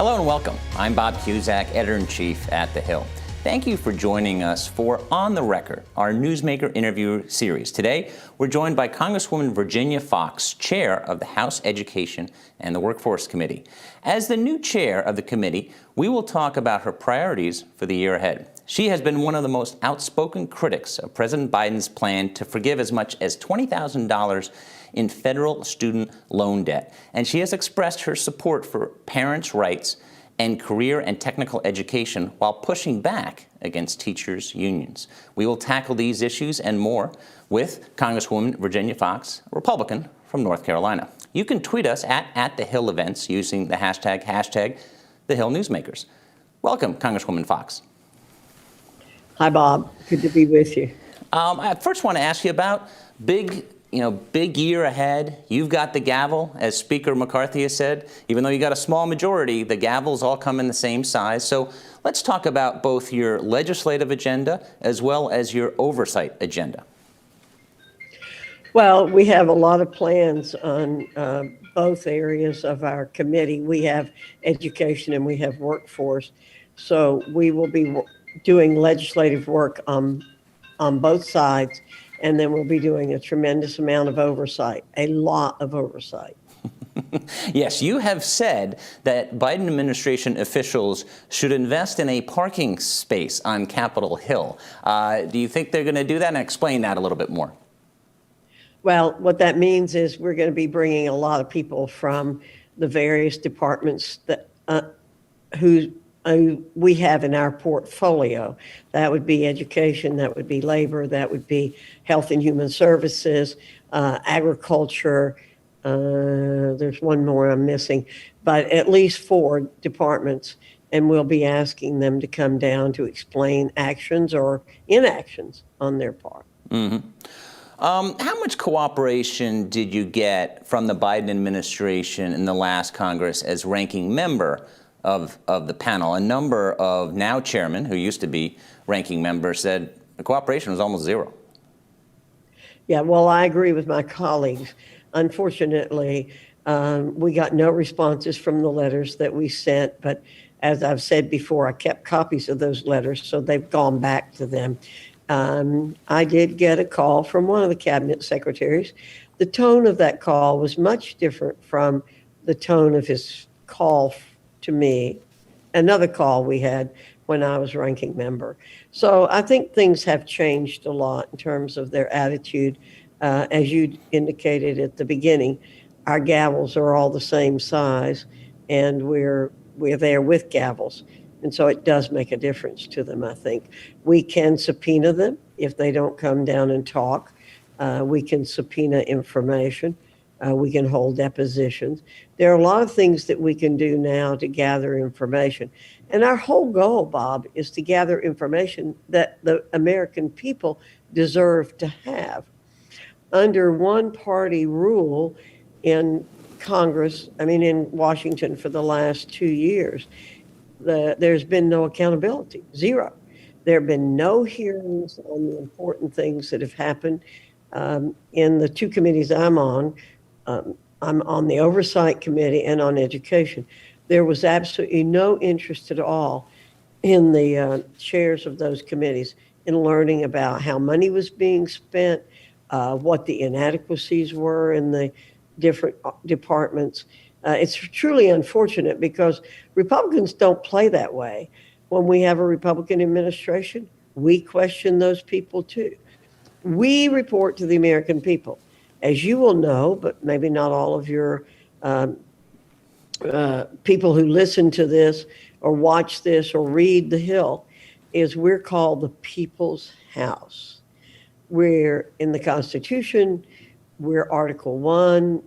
Hello and welcome. I'm Bob Cusack, Editor-in-Chief at The Hill. Thank you for joining us for On the Record, our Newsmaker interview series. Today, we're joined by Congresswoman Virginia Foxx, Chair of the House Education and the Workforce Committee. As the new chair of the committee, we will talk about her priorities for the year ahead. She has been one of the most outspoken critics of President Biden's plan to forgive as much as $20,000 in federal student loan debt, and she has expressed her support for parents' rights and career and technical education while pushing back against teachers' unions. We will tackle these issues and more with Congresswoman Virginia Foxx, a Republican from North Carolina. You can tweet us at The Hill Events using the hashtag The Hill Newsmakers. Welcome, Congresswoman Foxx. Hi, Bob. Good to be with you. I first want to ask you about big year ahead. You've got the gavel, as Speaker McCarthy has said. Even though you got a small majority, the gavels all come in the same size. So let's talk about both your legislative agenda as well as your oversight agenda. Well, we have a lot of plans on both areas of our committee. We have education and we have workforce. So we will be doing legislative work on both sides. And then we'll be doing a tremendous amount of oversight, a lot of oversight. Yes, you have said that Biden administration officials should invest in a parking space on Capitol Hill. Do you think they're going to do that? And explain that a little bit more. Well, what that means is we're going to be bringing a lot of people from the various departments that who we have in our portfolio. That would be education, that would be labor, that would be health and human services, agriculture. There's one more I'm missing, but at least 4 departments. And we'll be asking them to come down to explain actions or inactions on their part. Mm-hmm. How much cooperation did you get from the Biden administration in the last Congress as ranking member of the panel? A number of now chairmen who used to be ranking members said the cooperation was almost zero. Yeah, well, I agree with my colleagues. Unfortunately, we got no responses from the letters that we sent, but as I've said before, I kept copies of those letters, so they've gone back to them. I did get a call from one of the cabinet secretaries. The tone of that call was much different from the tone of his call to me, another call we had when I was ranking member. So I think things have changed a lot in terms of their attitude. As you indicated at the beginning, our gavels are all the same size, and we're there with gavels. And so it does make a difference to them, I think. We can subpoena them if they don't come down and talk. We can subpoena information. We can hold depositions. There are a lot of things that we can do now to gather information. And our whole goal, Bob, is to gather information that the American people deserve to have. Under one-party rule in Congress, in Washington for the last 2 years, there's been no accountability, zero. There have been no hearings on the important things that have happened in the 2 committees I'm on. I'm on the Oversight Committee and on Education. There was absolutely no interest at all in the chairs of those committees in learning about how money was being spent, what the inadequacies were in the different departments. It's truly unfortunate because Republicans don't play that way. When we have a Republican administration, we question those people too. We report to the American people. As you will know, but maybe not all of your people who listen to this or watch this or read The Hill, is we're called the People's House. We're in the Constitution, we're Article 1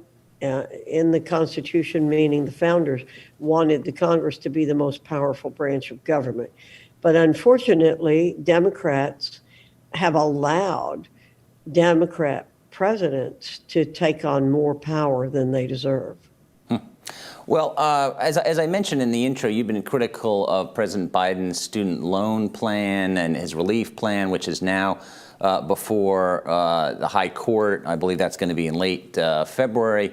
in the Constitution, meaning the founders wanted the Congress to be the most powerful branch of government. But unfortunately, Democrats have allowed Democrat presidents to take on more power than they deserve. Well, as I mentioned in the intro, you've been critical of President Biden's student loan plan and his relief plan, which is now before the High Court. I believe that's going to be in late February.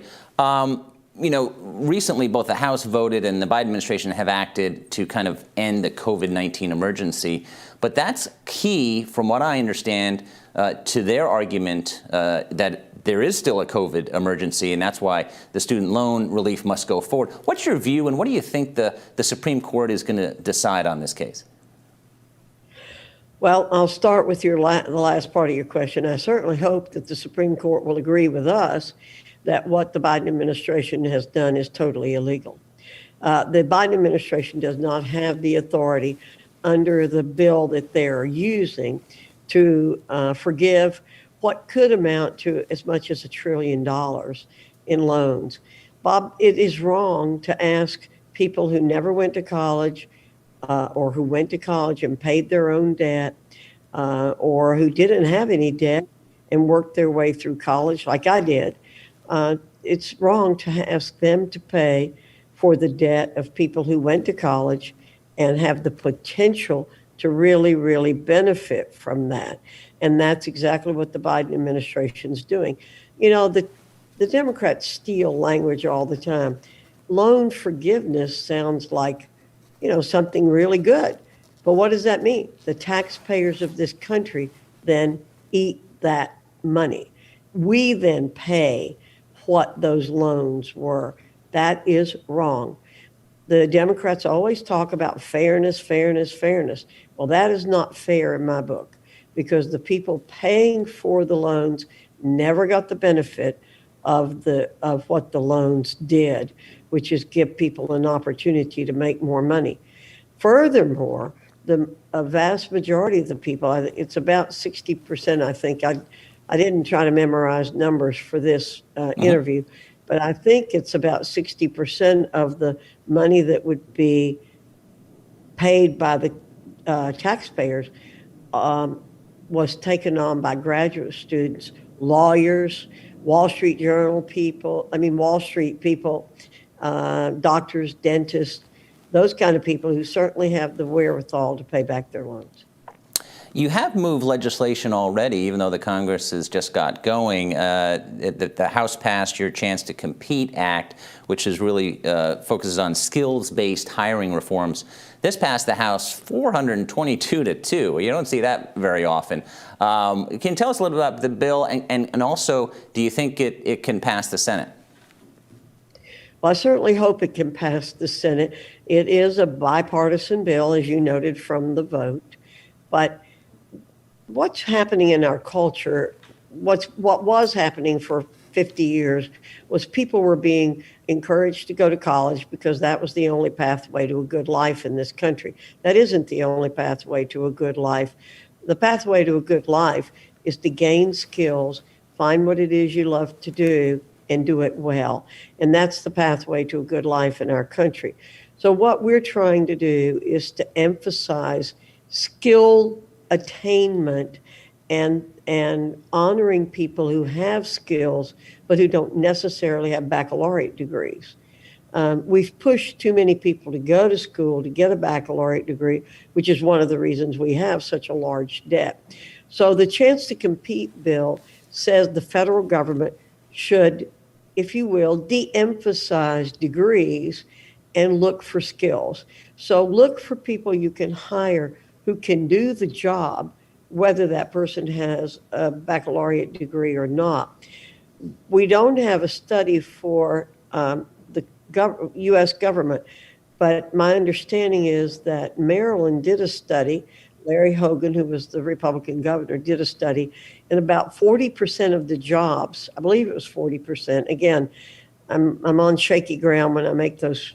recently both the House voted and the Biden administration have acted to kind of end the COVID-19 emergency. But that's key, from what I understand, to their argument that there is still a COVID emergency, and that's why the student loan relief must go forward. What's your view, and what do you think the Supreme Court is going to decide on this case? Well, I'll start with the last part of your question. I certainly hope that the Supreme Court will agree with us that what the Biden administration has done is totally illegal. The Biden administration does not have the authority under the bill that they're using to forgive what could amount to as much as $1 trillion in loans. Bob, it is wrong to ask people who never went to college or who went to college and paid their own debt or who didn't have any debt and worked their way through college like I did. It's wrong to ask them to pay for the debt of people who went to college and have the potential to really, really benefit from that. And that's exactly what the Biden administration is doing. The Democrats steal language all the time. Loan forgiveness sounds like, something really good. But what does that mean? The taxpayers of this country then eat that money. We then pay what those loans were. That is wrong. The Democrats always talk about fairness, fairness, fairness. Well, that is not fair in my book, because the people paying for the loans never got the benefit of what the loans did, which is give people an opportunity to make more money. Furthermore, a vast majority of the people, it's about 60%, I think. I didn't try to memorize numbers for this interview, but I think it's about 60% of the money that would be paid by the taxpayers was taken on by graduate students, lawyers, Wall Street people, doctors, dentists, those kind of people who certainly have the wherewithal to pay back their loans. You have moved legislation already, even though the Congress has just got going. The House passed your Chance to Compete Act, which is really focuses on skills-based hiring reforms. This passed the House 422 to 2. You don't see that very often. Can you tell us a little bit about the bill, and also, do you think it can pass the Senate? Well, I certainly hope it can pass the Senate. It is a bipartisan bill, as you noted from the vote. But what's happening in our culture, what was happening for 50 years was people were being encouraged to go to college because that was the only pathway to a good life in this country. That isn't the only pathway to a good life. The pathway to a good life is to gain skills, find what it is you love to do, and do it well. And that's the pathway to a good life in our country. So what we're trying to do is to emphasize skill attainment and honoring people who have skills but who don't necessarily have baccalaureate degrees. We've pushed too many people to go to school to get a baccalaureate degree, which is one of the reasons we have such a large debt. So the Chance to Compete bill says the federal government should, if you will, de-emphasize degrees and look for skills. So look for people you can hire who can do the job, whether that person has a baccalaureate degree or not. We don't have a study for the U.S. government, but my understanding is that Maryland did a study. Larry Hogan, who was the Republican governor, did a study, and about 40% of the jobs, I believe it was 40%. Again, I'm on shaky ground when I make those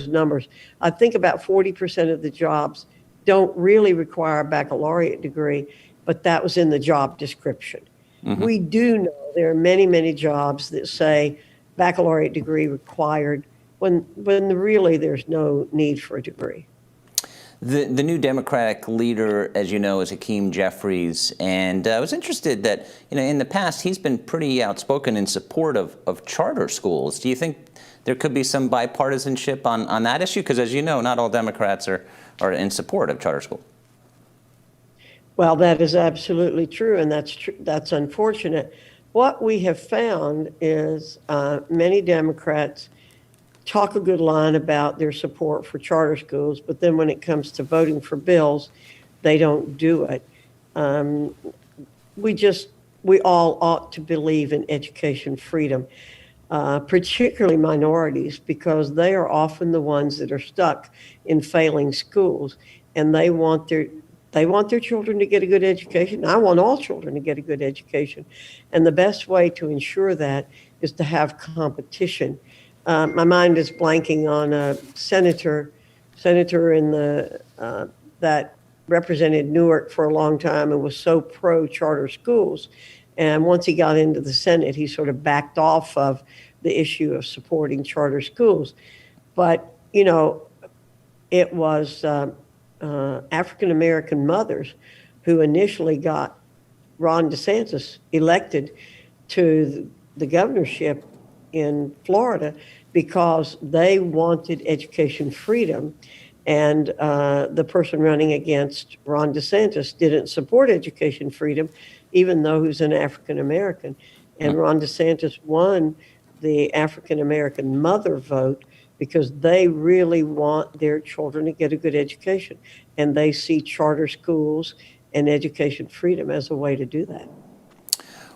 numbers. I think about 40% of the jobs don't really require a baccalaureate degree, but that was in the job description. Mm-hmm. We do know there are many, many jobs that say baccalaureate degree required when really there's no need for a degree. The new Democratic leader, as you know, is Hakeem Jeffries, and I was interested that, in the past he's been pretty outspoken in support of charter schools. Do you think there could be some bipartisanship on that issue? Because, as you know, not all Democrats are in support of charter school. Well, that is absolutely true, and that's unfortunate. What we have found is many Democrats talk a good line about their support for charter schools, but then when it comes to voting for bills, they don't do it. Um, we just, we all ought to believe in education freedom, particularly minorities, because they are often the ones that are stuck in failing schools, and they want their children to get a good education. I want all children to get a good education, and the best way to ensure that is to have competition. My mind is blanking on a senator in the that represented Newark for a long time and was so pro charter schools. And once he got into the Senate, he sort of backed off of the issue of supporting charter schools. But, you know, it was African American mothers who initially got Ron DeSantis elected to the governorship in Florida because they wanted education freedom. And the person running against Ron DeSantis didn't support education freedom, even though he's an African American. And Ron DeSantis won the African American mother vote because they really want their children to get a good education. And they see charter schools and education freedom as a way to do that.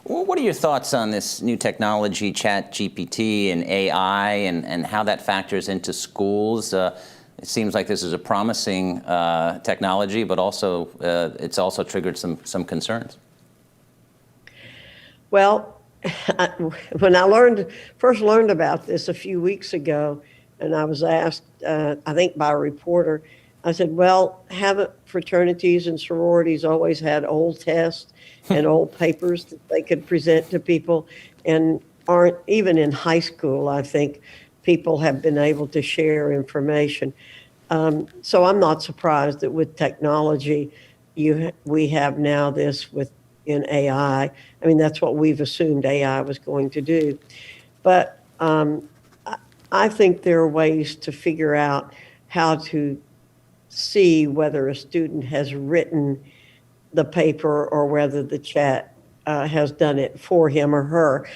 Well, what are your thoughts on this new technology, Chat GPT and AI, and how that factors into schools? It seems like this is a promising technology, but also it's also triggered some concerns. Well, when I first learned about this a few weeks ago, and I was asked, I think by a reporter, I said, well, haven't fraternities and sororities always had old tests and old papers that they could present to people? And aren't, even in high school, I think people have been able to share information. So I'm not surprised that with technology, we have now this in AI. I mean, that's what we've assumed AI was going to do. But I think there are ways to figure out how to see whether a student has written the paper or whether the chat has done it for him or her.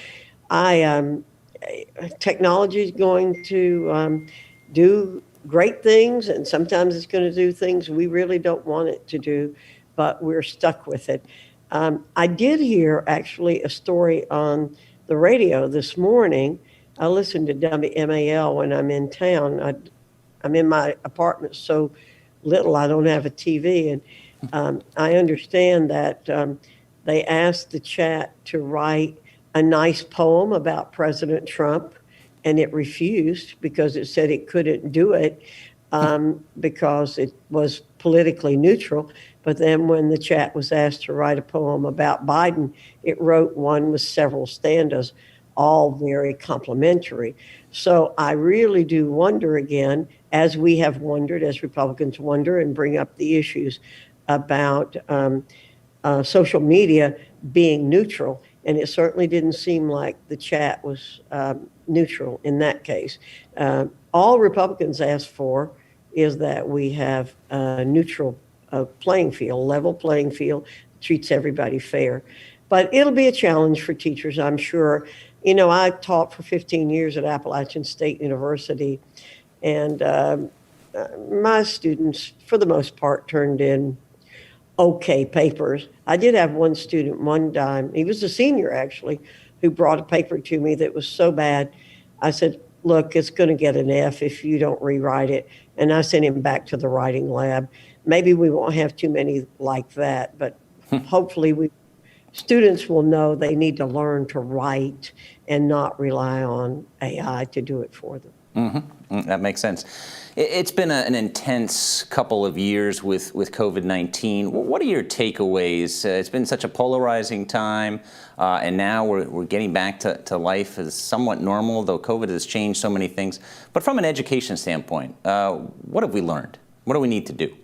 Technology is going to do great things, and sometimes it's going to do things we really don't want it to do, but we're stuck with it. I did hear actually a story on the radio this morning. I listen to WMAL when I'm in town. I'm in my apartment so little I don't have a TV, and I understand that they asked the chat to write a nice poem about President Trump, and it refused because it said it couldn't do it because it was politically neutral. But then when the chat was asked to write a poem about Biden, it wrote one with several stanzas, all very complimentary. So I really do wonder again, as we have wondered, as Republicans wonder and bring up the issues about social media being neutral. And it certainly didn't seem like the chat was neutral in that case. All Republicans ask for is that we have a neutral playing field, level playing field, treats everybody fair. But it'll be a challenge for teachers, I'm sure. You know, I taught for 15 years at Appalachian State University, and my students, for the most part, turned in okay papers. I did have one student one time, he was a senior actually, who brought a paper to me that was so bad. I said, look, it's going to get an F if you don't rewrite it. And I sent him back to the writing lab. Maybe we won't have too many like that, but hopefully students will know they need to learn to write and not rely on AI to do it for them. Mm-hmm. That makes sense. It's been an intense couple of years with COVID-19. What are your takeaways? It's been such a polarizing time, and now we're getting back to life as somewhat normal, though COVID has changed so many things. But from an education standpoint, what have we learned? What do we need to do?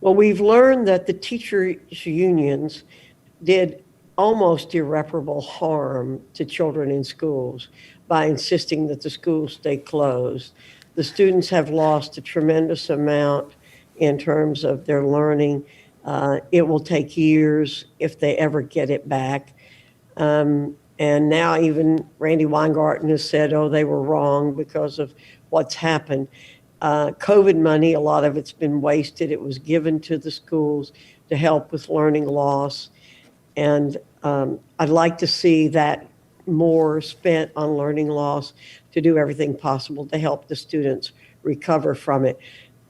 Well, we've learned that the teachers' unions did almost irreparable harm to children in schools by insisting that the schools stay closed. The students have lost a tremendous amount in terms of their It will take years if they ever get it back. And now even Randy Weingarten has said, oh, they were wrong because of what's happened. COVID money, a lot of it's been wasted. It was given to the schools to help with learning loss. And I'd like to see that more spent on learning loss to do everything possible to help the students recover from it.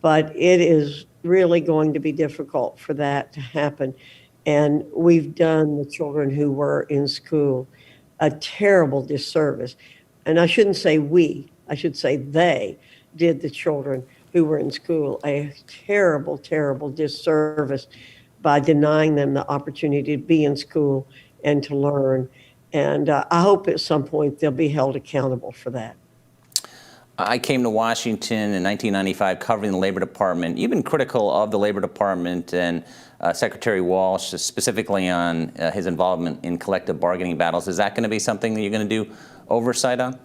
But it is really going to be difficult for that to happen. And we've done the children who were in school a terrible disservice. And I shouldn't say we, I should say they did the children who were in school a terrible, terrible disservice by denying them the opportunity to be in school and to learn. And I hope at some point they'll be held accountable for that. I came to Washington in 1995 covering the Labor Department. You've been critical of the Labor Department and Secretary Walsh, specifically on his involvement in collective bargaining battles. Is that going to be something that you're going to do oversight on?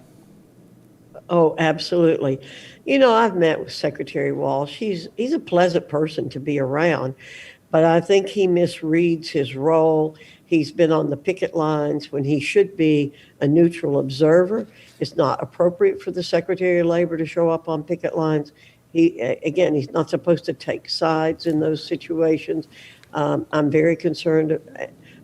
Oh, absolutely. You know, I've met with Secretary Walsh. He's a pleasant person to be around, but I think he misreads his role. He's been on the picket lines when he should be a neutral observer. It's not appropriate for the Secretary of Labor to show up on picket lines. Again, he's not supposed to take sides in those situations. I'm very concerned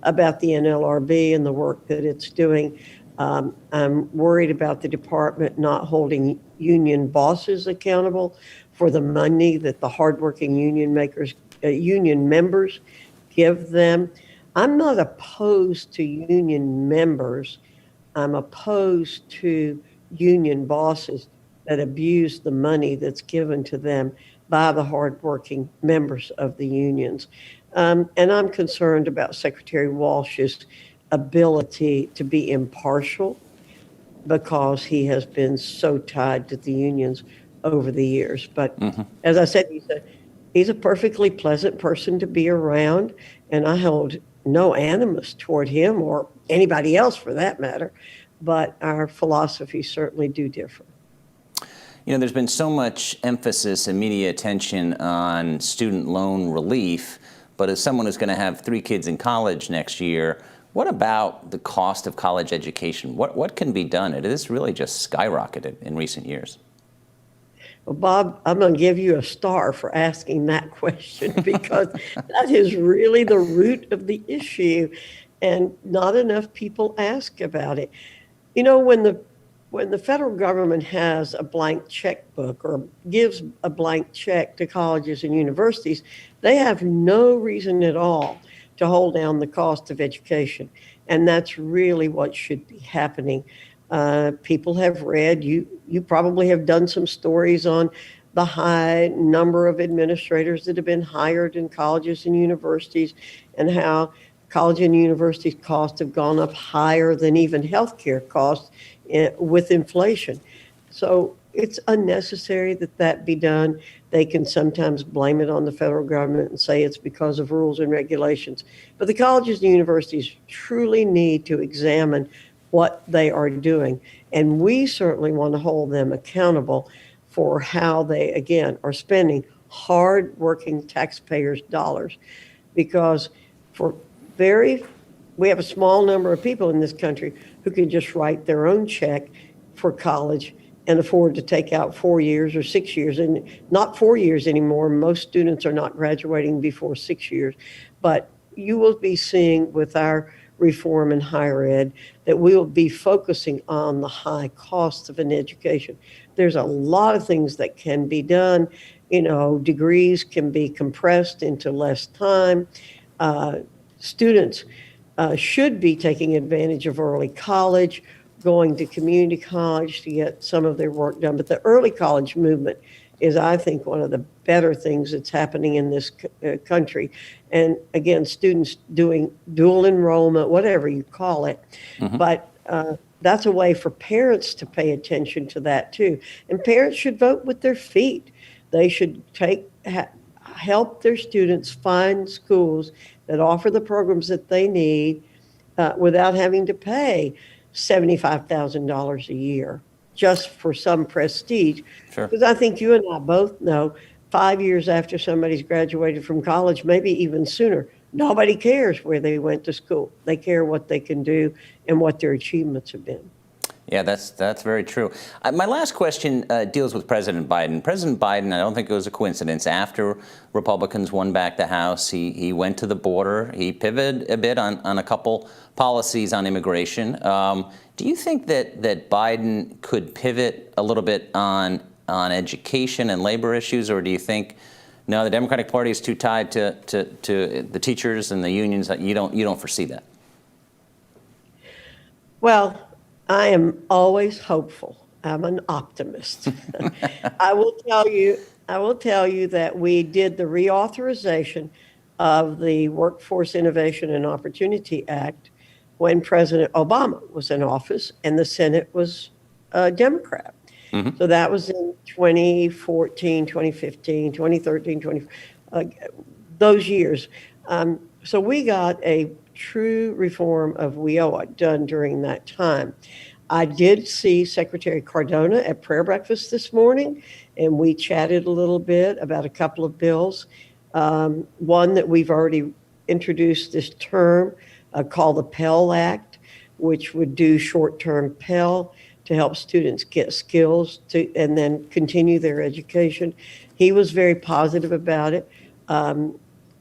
about the NLRB and the work that it's doing. I'm worried about the department not holding union bosses accountable for the money that the hardworking union members give them. I'm not opposed to union members. I'm opposed to union bosses that abuse the money that's given to them by the hardworking members of the unions. And I'm concerned about Secretary Walsh's ability to be impartial because he has been so tied to the unions over the years. But as I said, he's a perfectly pleasant person to be around, and I hold no animus toward him or anybody else for that matter, but our philosophies certainly do differ. You know, there's been so much emphasis and media attention on student loan relief, but as someone who's going to have 3 kids in college next year, what about the cost of college education? What can be done? It has really just skyrocketed in recent years. Well, Bob, I'm going to give you a star for asking that question because that is really the root of the issue, and not enough people ask about it. You know, when the federal government has a blank checkbook or gives a blank check to colleges and universities, they have no reason at all to hold down the cost of education. And that's really what should be happening. People have read, you probably have done some stories on the high number of administrators that have been hired in colleges and universities and how college and university costs have gone up higher than even healthcare costs with inflation. So it's unnecessary that be done. They can sometimes blame it on the federal government and say it's because of rules and regulations. But the colleges and universities truly need to examine what they are doing. And we certainly want to hold them accountable for how they, again, are spending hard-working taxpayers' dollars. Because we have a small number of people in this country who can just write their own check for college and afford to take out 4 years or 6 years, and not 4 years anymore. Most students are not graduating before 6 years. But you will be seeing with our reform in higher ed that we will be focusing on the high cost of an education. There's a lot of things that can be done. You know, degrees can be compressed into less time. Students should be taking advantage of early college, going to community college to get some of their work done. But the early college movement is, I think, one of the better things that's happening in this country. And again, students doing dual enrollment, whatever you call it. But that's a way for parents to pay attention to that too. And parents should vote with their feet. They should help their students find schools that offer the programs that they need without having to pay $75,000 a year just for some prestige. Sure. Because I think you and I both know 5 years after somebody's graduated from college, maybe even sooner, Nobody cares where they went to school. They care what they can do and what their achievements have been. Yeah, that's very true. My last question deals with President Biden. President Biden, I don't think it was a coincidence. After Republicans won back the House, he went to the border. He pivoted a bit on a couple policies on immigration. Do you think that Biden could pivot a little bit on education and labor issues, or do you think no, the Democratic Party is too tied to the teachers and the unions that you don't foresee that? Well, I am always hopeful. I'm an optimist. I will tell you that we did the reauthorization of the Workforce Innovation and Opportunity Act when President Obama was in office and the Senate was a Democrat. Mm-hmm. So that was in 2014, 2015, 2013, those years. So we got a true reform of WIOA done during that time. I did see Secretary Cardona at prayer breakfast this morning, and we chatted a little bit about a couple of bills. One that we've already introduced this term called the Pell Act, which would do short-term Pell to help students get skills and then continue their education. He was very positive about it.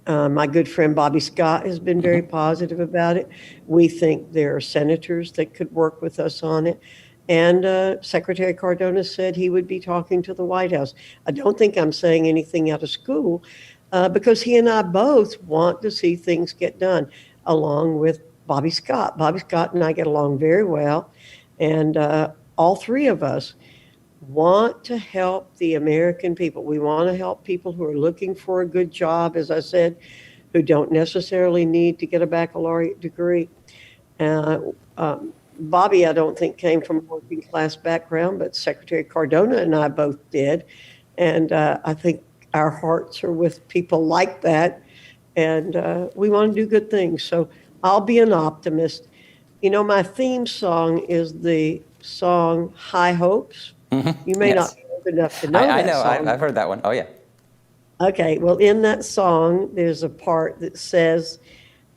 My good friend Bobby Scott has been very positive about it. We think there are senators that could work with us on it. And Secretary Cardona said he would be talking to the White House. I don't think I'm saying anything out of school because he and I both want to see things get done, along with Bobby Scott. Bobby Scott and I get along very well. And all three of us want to help the American people. We want to help people who are looking for a good job, as I said, who don't necessarily need to get a baccalaureate degree. Bobby, I don't think, came from a working class background, but Secretary Cardona and I both did. And I think our hearts are with people like that. And we want to do good things. So I'll be an optimist. You know, my theme song is the song High Hopes. Mm-hmm. You may not be old enough to know that know. song. I've heard that one. Oh, yeah. Okay. Well, in that song, there's a part that says,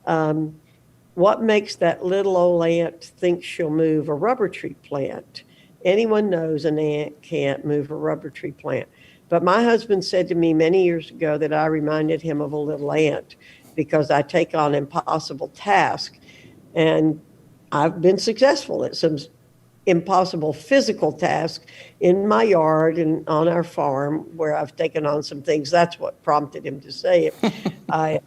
what makes that little old ant think she'll move a rubber tree plant? Anyone knows an ant can't move a rubber tree plant. But my husband said to me many years ago that I reminded him of a little ant because I take on impossible tasks. And I've been successful at some impossible physical tasks in my yard and on our farm where I've taken on some things. That's what prompted him to say it.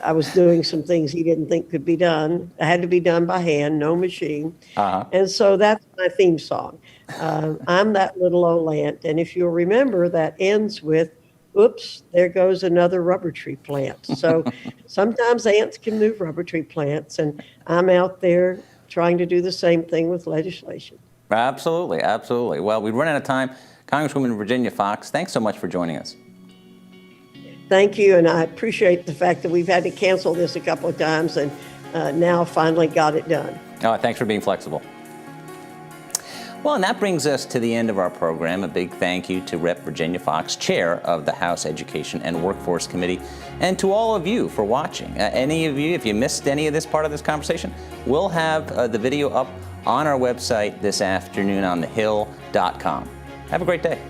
I was doing some things he didn't think could be done. I had to be done by hand, no machine. Uh-huh. And so that's my theme song. I'm that little old ant. And if you'll remember, that ends with, oops, there goes another rubber tree plant. So sometimes ants can move rubber tree plants, and I'm out there trying to do the same thing with legislation. Absolutely, absolutely. Well, we've run out of time. Congresswoman Virginia Foxx, thanks so much for joining us. Thank you, and I appreciate the fact that we've had to cancel this a couple of times and now finally got it done. Oh, thanks for being flexible. Well, and that brings us to the end of our program. A big thank you to Rep. Virginia Foxx, Chair of the House Education and Workforce Committee, and to all of you for watching. Any of you, if you missed any of this part of this conversation, we'll have the video up on our website this afternoon on thehill.com. Have a great day.